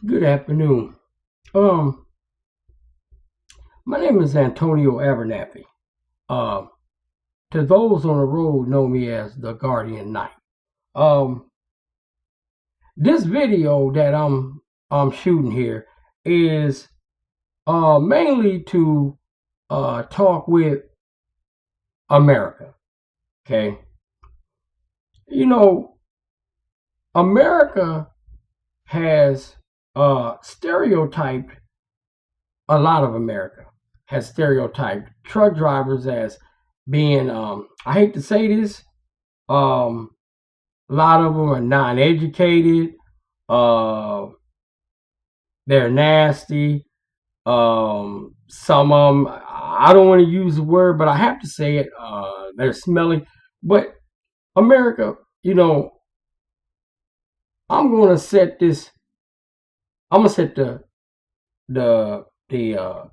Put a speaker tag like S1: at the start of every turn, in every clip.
S1: Good afternoon. Um, my name is Antonio Abernathy. Um, to those on the road know me as the Guardian Knight. Um, this video that I'm shooting here is mainly to talk with America. Okay, you know, America has stereotyped a lot of America has stereotyped truck drivers as being I hate to say this, um a lot of them are non-educated, uh they're nasty, some of them, I don't want to use the word but I have to say it, they're smelly. But America, you know, I'm going to set this, I'm going to set the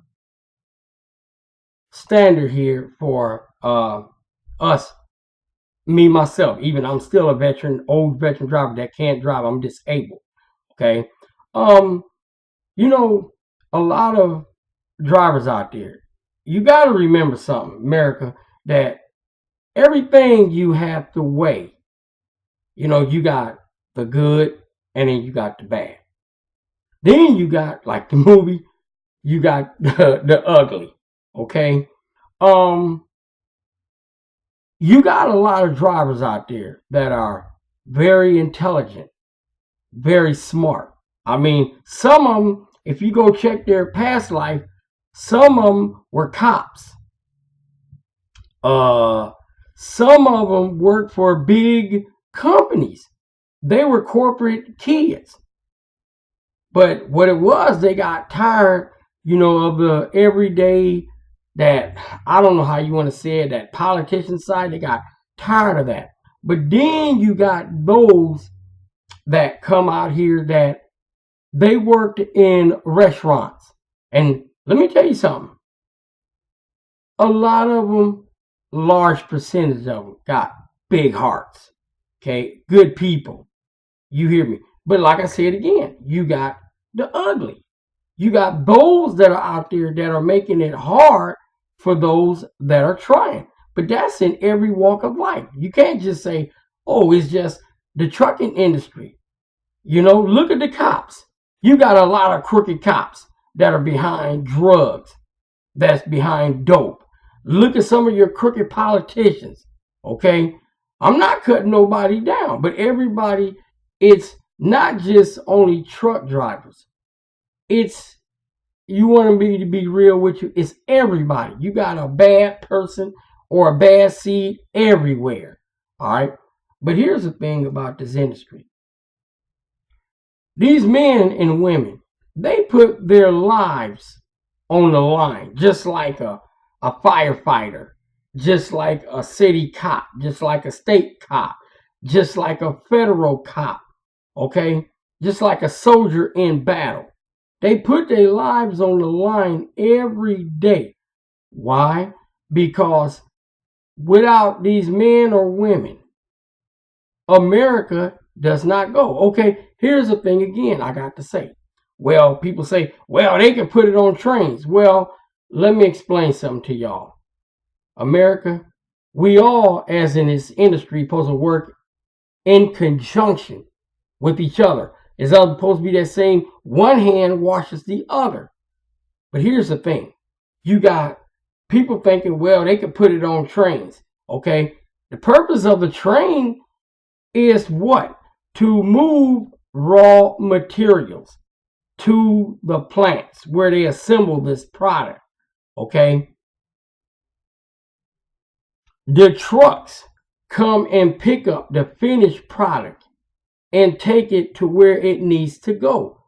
S1: standard here for us, me myself. Even I'm still a veteran, old veteran driver that can't drive. I'm disabled. Okay. Um, you know, a lot of drivers out there, you got to remember something, America, that everything you have to weigh. You got the good and then you got the bad. Then you got like the movie, you got the ugly. Okay. Um, you got a lot of drivers out there that are very intelligent, very smart. I mean, some of them, if you go check their past life, some of them were cops. Uh, some of them worked for big companies. They were corporate kids. But what it was, they got tired, of the everyday, that, I don't know how you want to say it, that politician side. They got tired of that. But then you got those that come out here that they worked in restaurants. And let me tell you something. A lot of them, large percentage of them, got big hearts. Okay, good people. You hear me? But like I said again, you got the ugly. You got those that are out there that are making it hard for those that are trying. But that's in every walk of life. You can't just say, oh, it's just the trucking industry. Look at the cops. You got a lot of crooked cops that are behind drugs, that's behind dope. Look at some of your crooked politicians. Okay? I'm not cutting nobody down, but everybody, it's not just only truck drivers. It's, you want me to be real with you, it's everybody. You got a bad person or a bad seed everywhere. All right. But here's the thing about this industry. These men and women, they put their lives on the line, just like a firefighter, just like a city cop, just like a state cop, just like a federal cop, okay? Just like a soldier in battle. They put their lives on the line every day. Why? Because without these men or women, America does not go. Okay, here's the thing again I got to say. Well, people say, well, they can put it on trains. Well, let me explain something to y'all. America, we all, as in this industry, supposed to work in conjunction with each other. It's supposed to be that same one hand washes the other. But here's the thing. You got people thinking, well, they could put it on trains. Okay. The purpose of the train is what? To move raw materials to the plants where they assemble this product. Okay. The trucks come and pick up the finished product and take it to where it needs to go.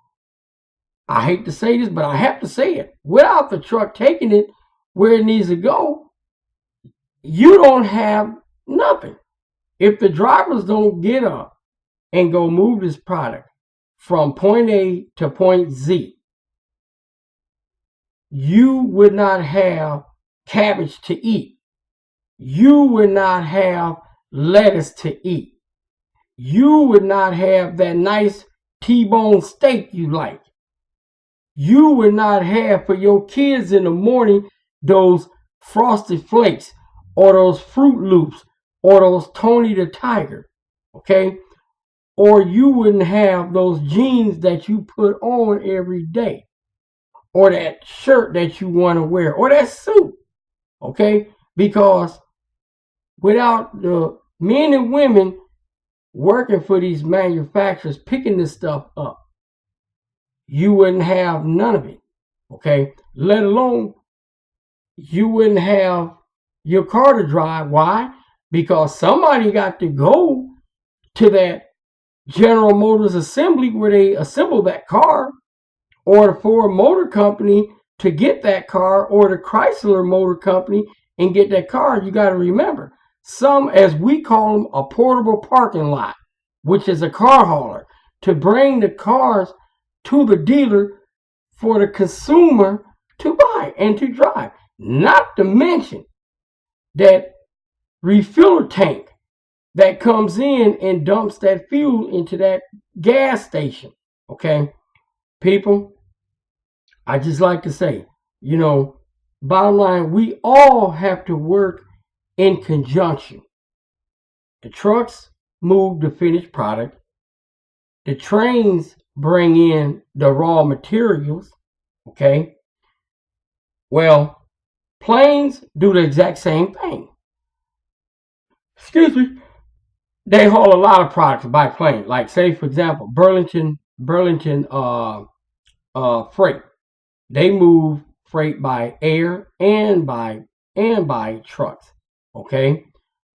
S1: I hate to say this, but I have to say it. Without the truck taking it where it needs to go, you don't have nothing. If the drivers don't get up and go move this product from point A to point Z, you would not have cabbage to eat. You would not have lettuce to eat. You would not have that nice T-bone steak you like. You would not have for your kids in the morning those Frosted Flakes or those Fruit Loops or those Tony the Tiger, okay? Or you wouldn't have those jeans that you put on every day, or that shirt that you want to wear, or that suit, okay? Because without the men and women working for these manufacturers picking this stuff up, you wouldn't have none of it, okay? Let alone you wouldn't have your car to drive. Why? Because somebody got to go to that General Motors assembly where they assemble that car, or the Ford Motor Company to get that car, or the Chrysler Motor Company and get that car. You got to remember, some, as we call them, a portable parking lot, which is a car hauler, to bring the cars to the dealer for the consumer to buy and to drive. Not to mention that refiller tank that comes in and dumps that fuel into that gas station. Okay, people, I just like to say, bottom line, we all have to work in conjunction. The trucks move the finished product. The trains bring in the raw materials. Okay. Well, planes do the exact same thing. Excuse me. They haul a lot of products by plane. Like, say, for example, Burlington Freight. They move freight by air and by trucks. Okay.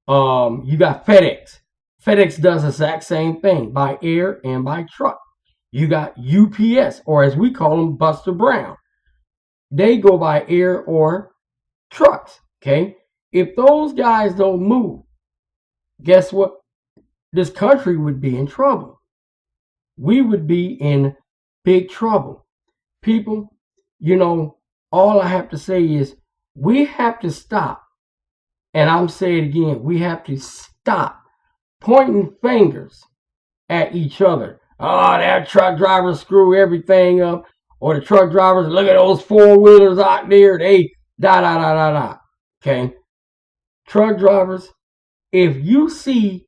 S1: You got FedEx. FedEx does the exact same thing by air and by truck. You got UPS, or as we call them, Buster Brown. They go by air or trucks. Okay. If those guys don't move, guess what? This country would be in trouble. We would be in big trouble. People, all I have to say is we have to stop. And I'm saying it again, we have to stop pointing fingers at each other. Oh, that truck drivers screw everything up. Or the truck drivers, look at those four-wheelers out there. They da. Okay? Truck drivers, if you see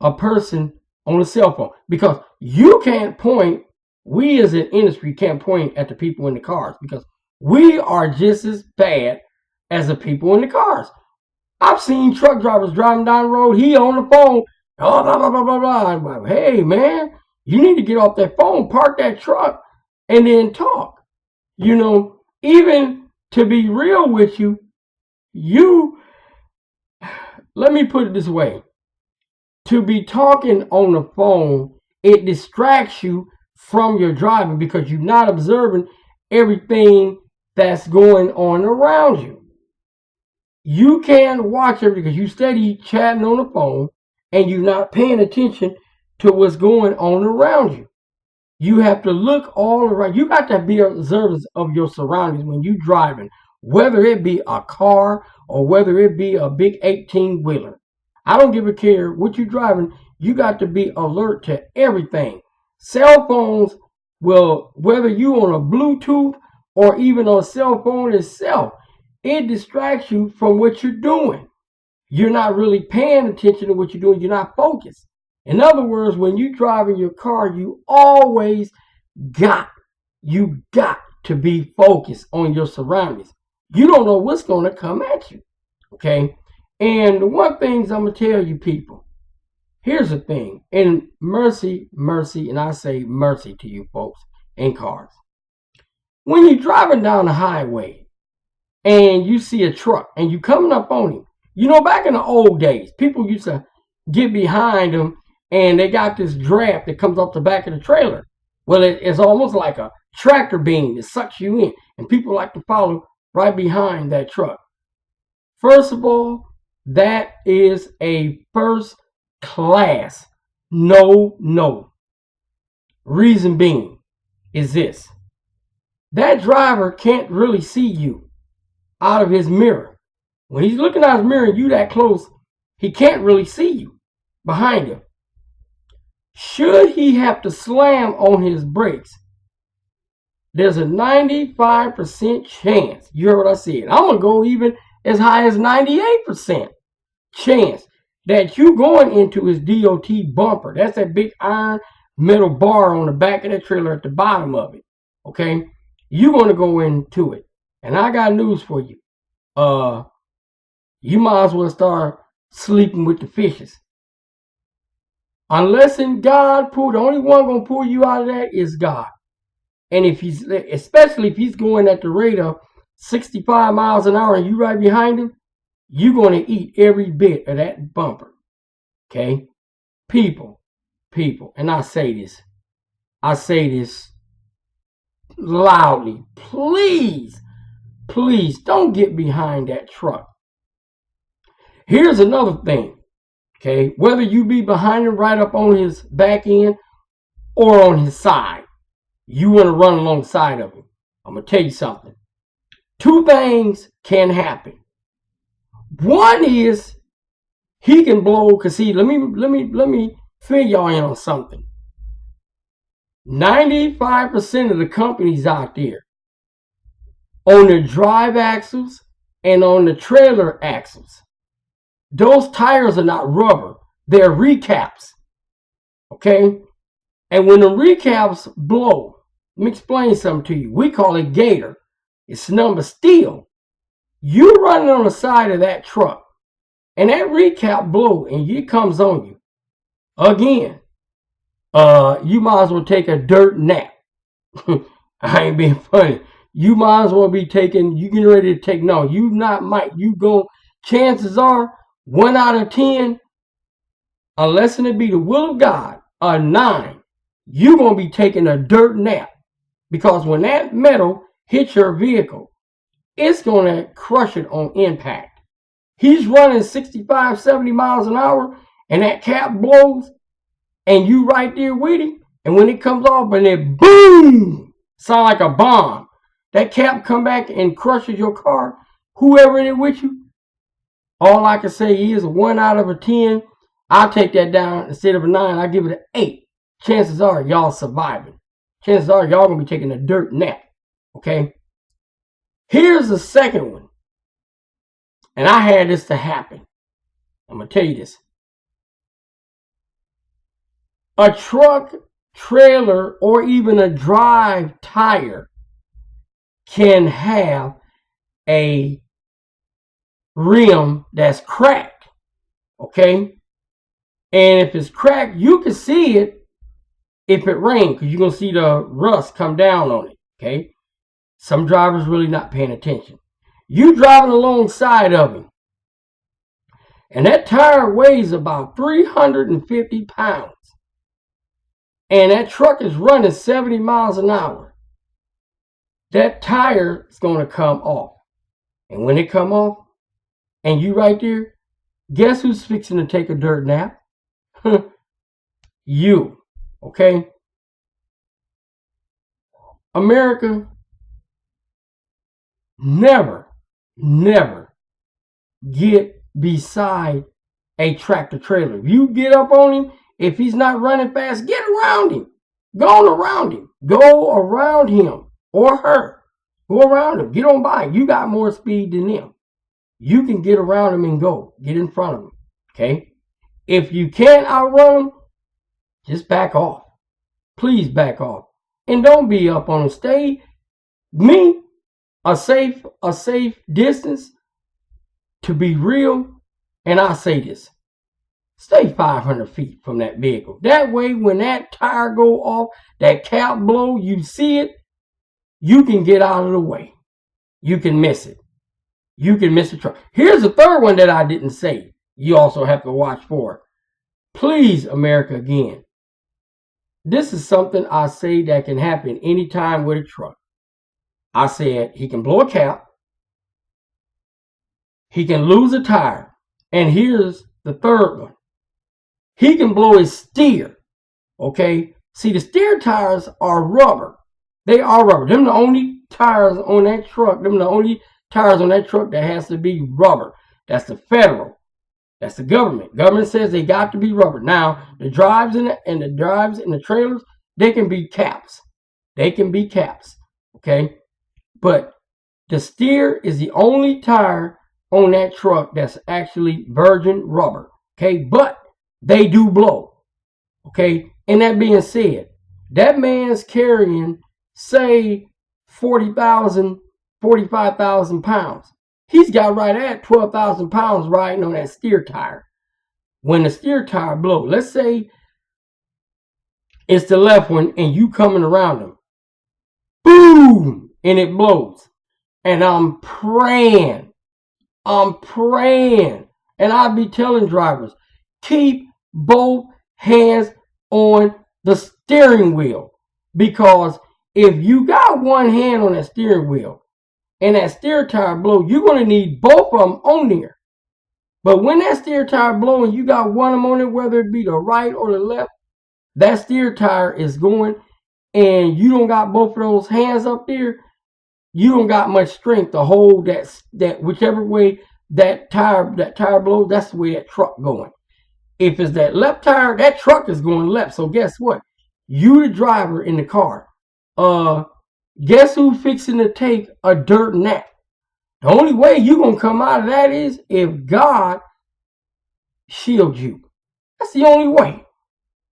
S1: a person on a cell phone, because you can't point, we as an industry can't point at the people in the cars, because we are just as bad as the people in the cars. I've seen truck drivers driving down the road, he on the phone, oh, blah, blah, blah, blah, blah. I'm like, hey, man, you need to get off that phone, park that truck, and then talk. Even to be real with you, let me put it this way. To be talking on the phone, it distracts you from your driving because you're not observing everything that's going on around you. You can't watch everything because you steady chatting on the phone and you're not paying attention to what's going on around you. You have to look all around. You got to be observant of your surroundings when you're driving, whether it be a car or whether it be a big 18-wheeler. I don't give a care what you're driving. You got to be alert to everything. Cell phones will, whether you on a Bluetooth or even on a cell phone itself, it distracts you from what you're doing. You're not really paying attention to what you're doing. You're not focused. In other words, when you're driving your car, you always got to be focused on your surroundings. You don't know what's going to come at you. Okay? And one thing I'm going to tell you people, here's the thing, and mercy, and I say mercy to you folks in cars. When you're driving down the highway and you see a truck and you coming up on him, back in the old days, people used to get behind them and they got this draft that comes off the back of the trailer. Well, it's almost like a tractor beam that sucks you in, and people like to follow right behind that truck. First of all, that is a first class no. Reason being is this. That driver can't really see you out of his mirror. When he's looking out his mirror and you that close, he can't really see you behind him. Should he have to slam on his brakes, there's a 95% chance. You heard what I said. I'm going to go even as high as 98% chance that you going into his DOT bumper. That's that big iron metal bar on the back of that trailer at the bottom of it. Okay? You're going to go into it. And I got news for you. You might as well start sleeping with the fishes. Unless in God pull, the only one going to pull you out of that is God. And if he's, especially if he's going at the rate of 65 miles an hour and you right behind him, you're going to eat every bit of that bumper. Okay? People, and I say this loudly. Please don't get behind that truck. Here's another thing. Okay? Whether you be behind him right up on his back end or on his side, you want to run alongside of him. I'm going to tell you something. Two things can happen. One is he can blow, because see, let me fill y'all in on something. 95% of the companies out there on the drive axles and on the trailer axles, those tires are not rubber, they're recaps. Okay? And when the recaps blow, let me explain something to you. We call it gator. It's number steel. You running on the side of that truck, and that recap blow, and it comes on you. Again, you might as well take a dirt nap. I ain't being funny. You might as well be taking, you getting ready to take, no, you not might. You go, chances are, 1 out of 10, unless it be the will of God, a 9, you're going to be taking a dirt nap. Because when that metal hits your vehicle, it's going to crush it on impact. He's running 65, 70 miles an hour, and that cap blows, and you right there with him, and when it comes off, and it boom, sound like a bomb. That cap come back and crushes your car, whoever in it with you. All I can say is 1 out of 10. I'll take that down. Instead of a 9, I'll give it an 8. Chances are y'all surviving. Chances are y'all going to be taking a dirt nap. Okay? Here's the second one. And I had this to happen. I'm going to tell you this. A truck, trailer, or even a drive tire can have a rim that's cracked. Okay? And if it's cracked, you can see it if it rains, because you're going to see the rust come down on it. Okay? Some drivers really not paying attention. You driving alongside of him, and that tire weighs about 350 pounds, and that truck is running 70 miles an hour. That tire is going to come off. And when it come off, and you right there, guess who's fixing to take a dirt nap? You. Okay? America, never get beside a tractor trailer. If you get up on him, if he's not running fast, get around him. Go around him. Go around him or her. Go around him. Get on by. You got more speed than them. You can get around him and go. Get in front of him. Okay? If you can't outrun him, just back off. Please back off. And don't be up on him. Stay a safe distance. To be real, and I say this, stay 500 feet from that vehicle. That way, when that tire go off, that cap blow, you see it, you can get out of the way. You can miss it. You can miss the truck. Here's the third one that I didn't say. You also have to watch for. Please, America, again. This is something I say that can happen anytime with a truck. I said he can blow a cap. He can lose a tire. And here's the third one. He can blow his steer. Okay? See, the steer tires are rubber. They are rubber. Them the only tires on that truck. Them the only tires on that truck that has to be rubber. That's the federal. That's the government. Government says they got to be rubber. Now, the drives and the trailers, they can be caps. They can be caps. Okay, but the steer is the only tire on that truck that's actually virgin rubber. Okay, but they do blow. Okay, and that being said, that man's carrying, say, 40,000, 45,000 pounds. He's got right at 12,000 pounds riding on that steer tire. When the steer tire blows, let's say it's the left one and you coming around him, boom, and it blows. And I'm praying, and I be telling drivers, keep both hands on the steering wheel, because if you got one hand on that steering wheel and that steer tire blow, you're going to need both of them on there. But when that steer tire blow and you got one of them on it, whether it be the right or the left, that steer tire is going, and you don't got both of those hands up there, you don't got much strength to hold that whichever way that tire blows, that's the way that truck going. If it's that left tire, that truck is going left. So guess what? You the driver in the car. Guess who's fixing to take a dirt nap? The only way you gonna come out of that is if God shields you. That's the only way.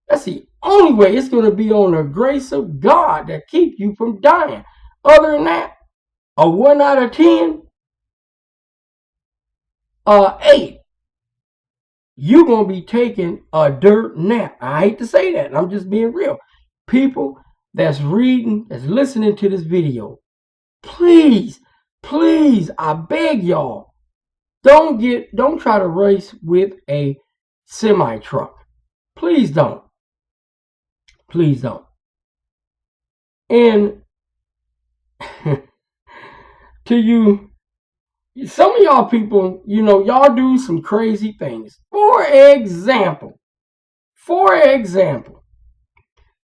S1: That's the only way. It's gonna be on the grace of God that keeps you from dying. Other than that, a 1 out of 10, 8. You're going to be taking a dirt nap. I hate to say that. I'm just being real. People that's reading, that's listening to this video, please, I beg y'all, don't try to race with a semi truck. Please don't. Please don't. And to you, some of y'all people, y'all do some crazy things. For example,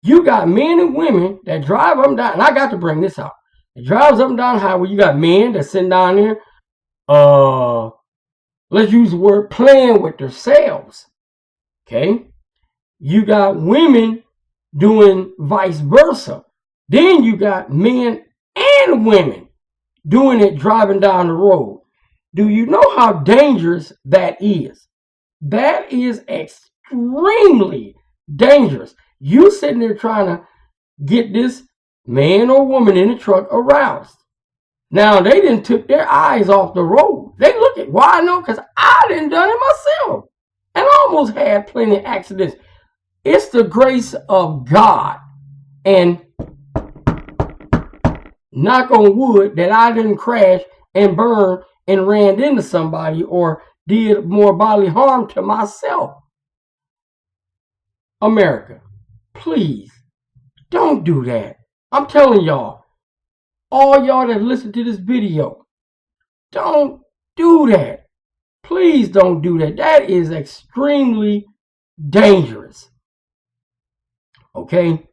S1: you got men and women that drive up and down, and I got to bring this out. It drives up and down the highway. You got men that sitting down there, let's use the word, playing with themselves. Okay? You got women doing vice versa. Then you got men and women doing it driving down the road. Do you know how dangerous that is? That is extremely dangerous. You sitting there trying to get this man or woman in the truck aroused. Now, they didn't took their eyes off the road. They look at, why I know? Because I done done it myself. And I almost had plenty of accidents. It's the grace of God. And knock on wood that I didn't crash and burn and ran into somebody or did more bodily harm to myself. America, please, don't do that. I'm telling y'all, all y'all that listen to this video, don't do that. Please don't do that. That is extremely dangerous. Okay?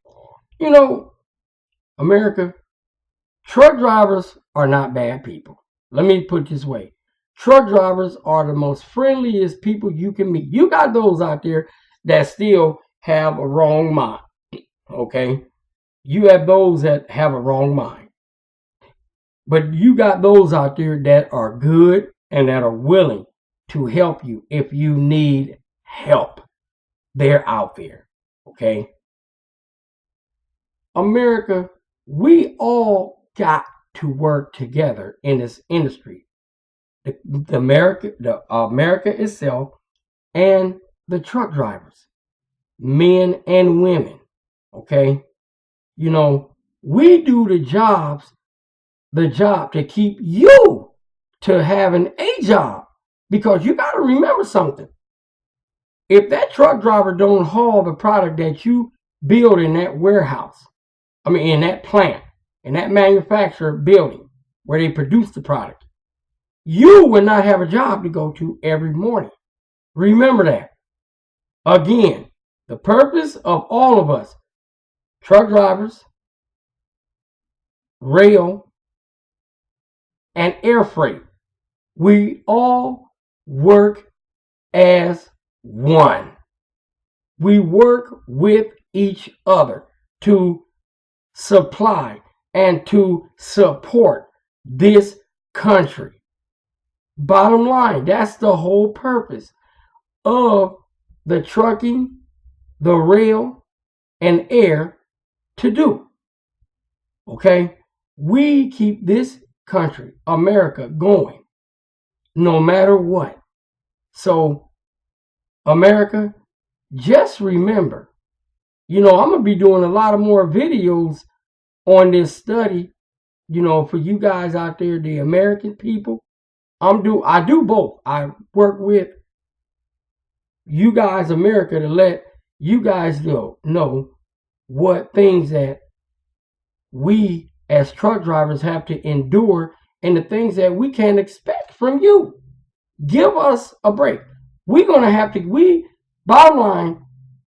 S1: America, truck drivers are not bad people. Let me put it this way. Truck drivers are the most friendliest people you can meet. You got those out there that still have a wrong mind. Okay? You have those that have a wrong mind. But you got those out there that are good and that are willing to help you if you need help. They're out there. Okay? America, we all got to work together in this industry. The America itself and the truck drivers, men and women. Okay? We do the job to keep you to having a job. Because you got to remember something. If that truck driver don't haul the product that you build in that warehouse, in that plant, in that manufacturer building where they produce the product, you will not have a job to go to every morning. Remember that. Again, the purpose of all of us, truck drivers, rail, and air freight, we all work as one. We work with each other to supply and to support this country. Bottom line, that's the whole purpose of the trucking, the rail, and air to do. Okay? We keep this country, America, going no matter what. So, America, just remember, I'm going to be doing a lot of more videos on this study, for you guys out there, the American people. I do both. I work with you guys, America, to let you guys know what things that we as truck drivers have to endure and the things that we can expect from you. Give us a break. Bottom line,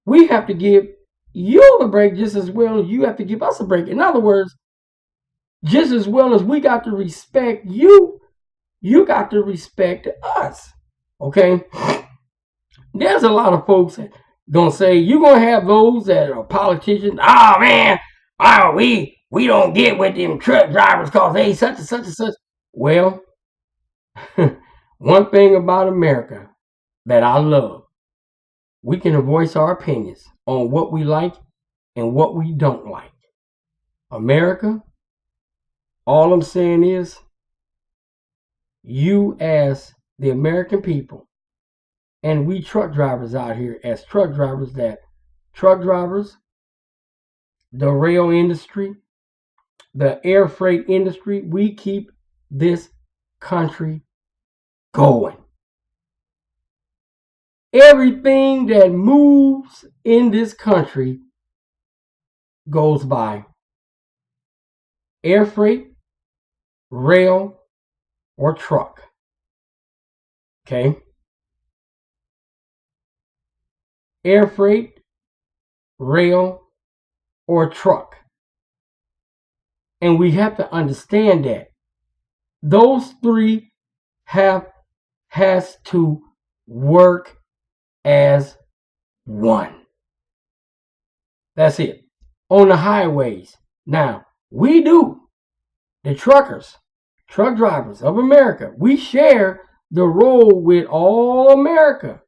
S1: we have to give you a break just as well as you have to give us a break. In other words, just as well as we got to respect you, you got to respect us. Okay? There's a lot of folks that gonna say you're gonna have those that are politicians. Oh man, we don't get with them truck drivers because they such and such and such. Well, one thing about America that I love, we can voice our opinions on what we like and what we don't like. America, all I'm saying is, you as the American people, and we truck drivers out here as truck drivers, the rail industry, the air freight industry, we keep this country going. Everything that moves in this country goes by air freight, rail, or truck. Okay? Air freight, rail, or truck. And we have to understand that those three has to work as one. That's it. On the highways. Now, the truck drivers of America, we share the road with all America.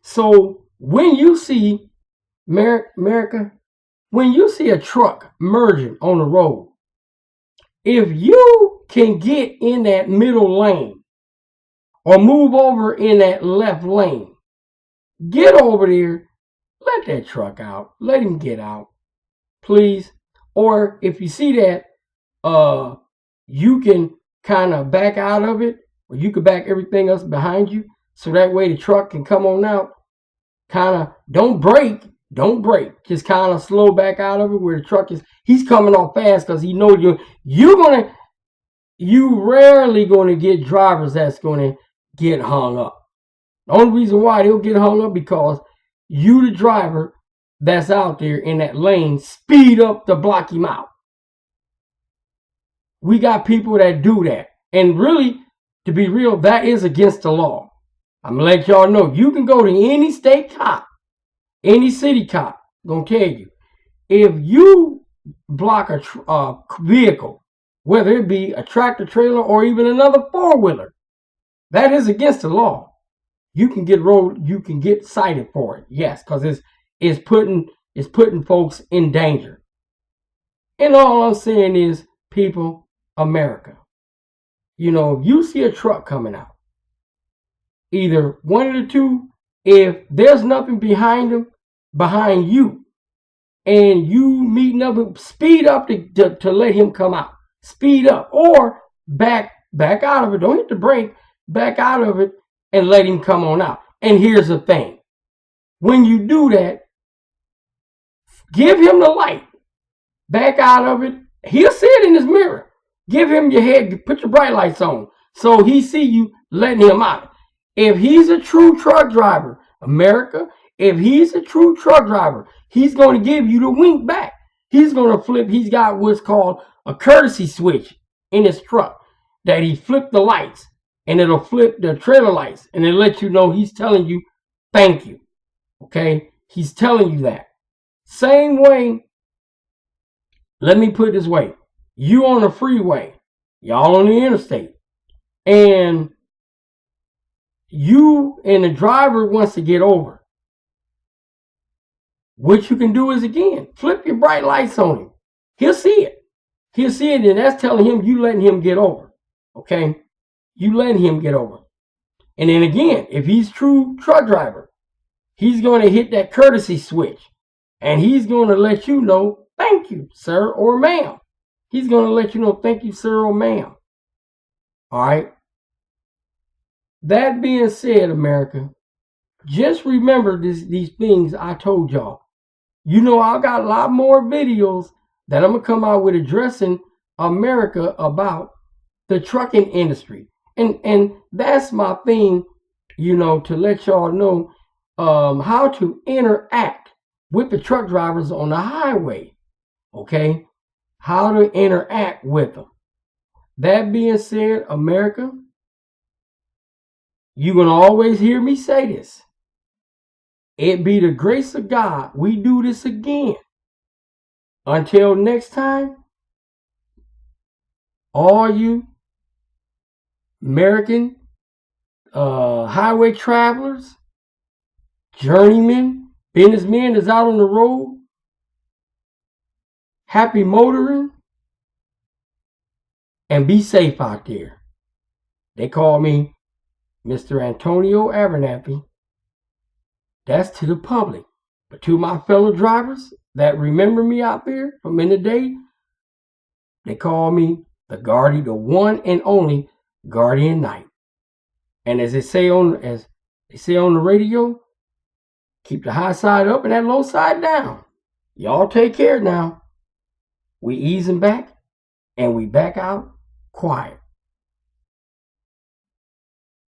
S1: So when you see America, when you see a truck merging on the road, if you can get in that middle lane or move over in that left lane, get over there, let that truck out, let him get out, please. Or if you see that, you can kind of back out of it, or you can back everything else behind you, so that way the truck can come on out. Kind of don't brake, just kind of slow back out of it where the truck he's coming off fast because he knows you rarely going to get drivers that's going to get hung up. The only reason why they'll get hung up because you, the driver that's out there in that lane, speed up to block him out. We got people that do that. And really, to be real, that is against the law. I'm going to let y'all know. You can go to any state cop, any city cop, going to tell you, if you block a vehicle, whether it be a tractor trailer or even another four-wheeler, that is against the law. You can get cited for it. Yes, because it's putting folks in danger. And all I'm saying is, people, America, if you see a truck coming out, either one of the two, if there's nothing behind you, and you meeting up, speed up to let him come out. Speed up or back out of it. Don't hit the brake. Back out of it and let him come on out. And here's the thing. When you do that, give him the light. Back out of it. He'll see it in his mirror. Give him your head. Put your bright lights on so he see you letting him out. If he's a true truck driver, America, if he's a true truck driver, he's going to give you the wink back. He's going to flip. He's got what's called a courtesy switch in his truck that he flipped the lights, and it'll flip the trailer lights, and it'll let you know he's telling you thank you. Okay? He's telling you that. Same way Let me put it this way. You on the freeway, y'all on the interstate, and you and the driver wants to get over. What you can do is, again, flip your bright lights on him. He'll see it. He'll see it, and that's telling him you letting him get over. Okay? You letting him get over. And then again, if he's true truck driver, he's going to hit that courtesy switch. And he's going to let you know, thank you, sir or ma'am. He's going to let you know, thank you, sir or ma'am. All right? That being said, America, just remember these things I told y'all. You know, I got a lot more videos that I'm going to come out with addressing America about the trucking industry. And that's my thing, you know, to let y'all know how to interact with the truck drivers on the highway. Okay? How to interact with them. That being said, America, you're going to always hear me say this. It be the grace of God we do this again. Until next time, all you American highway travelers, journeymen, businessmen that's out on the road, happy motoring, and be safe out there. They call me Mr. Antonio Abernathy. That's to the public. But to my fellow drivers that remember me out there from in the day, they call me the Guardian, the one and only Guardian Knight. And as they say on the radio, keep the high side up and that low side down. Y'all take care now. We easing back and we back out quiet.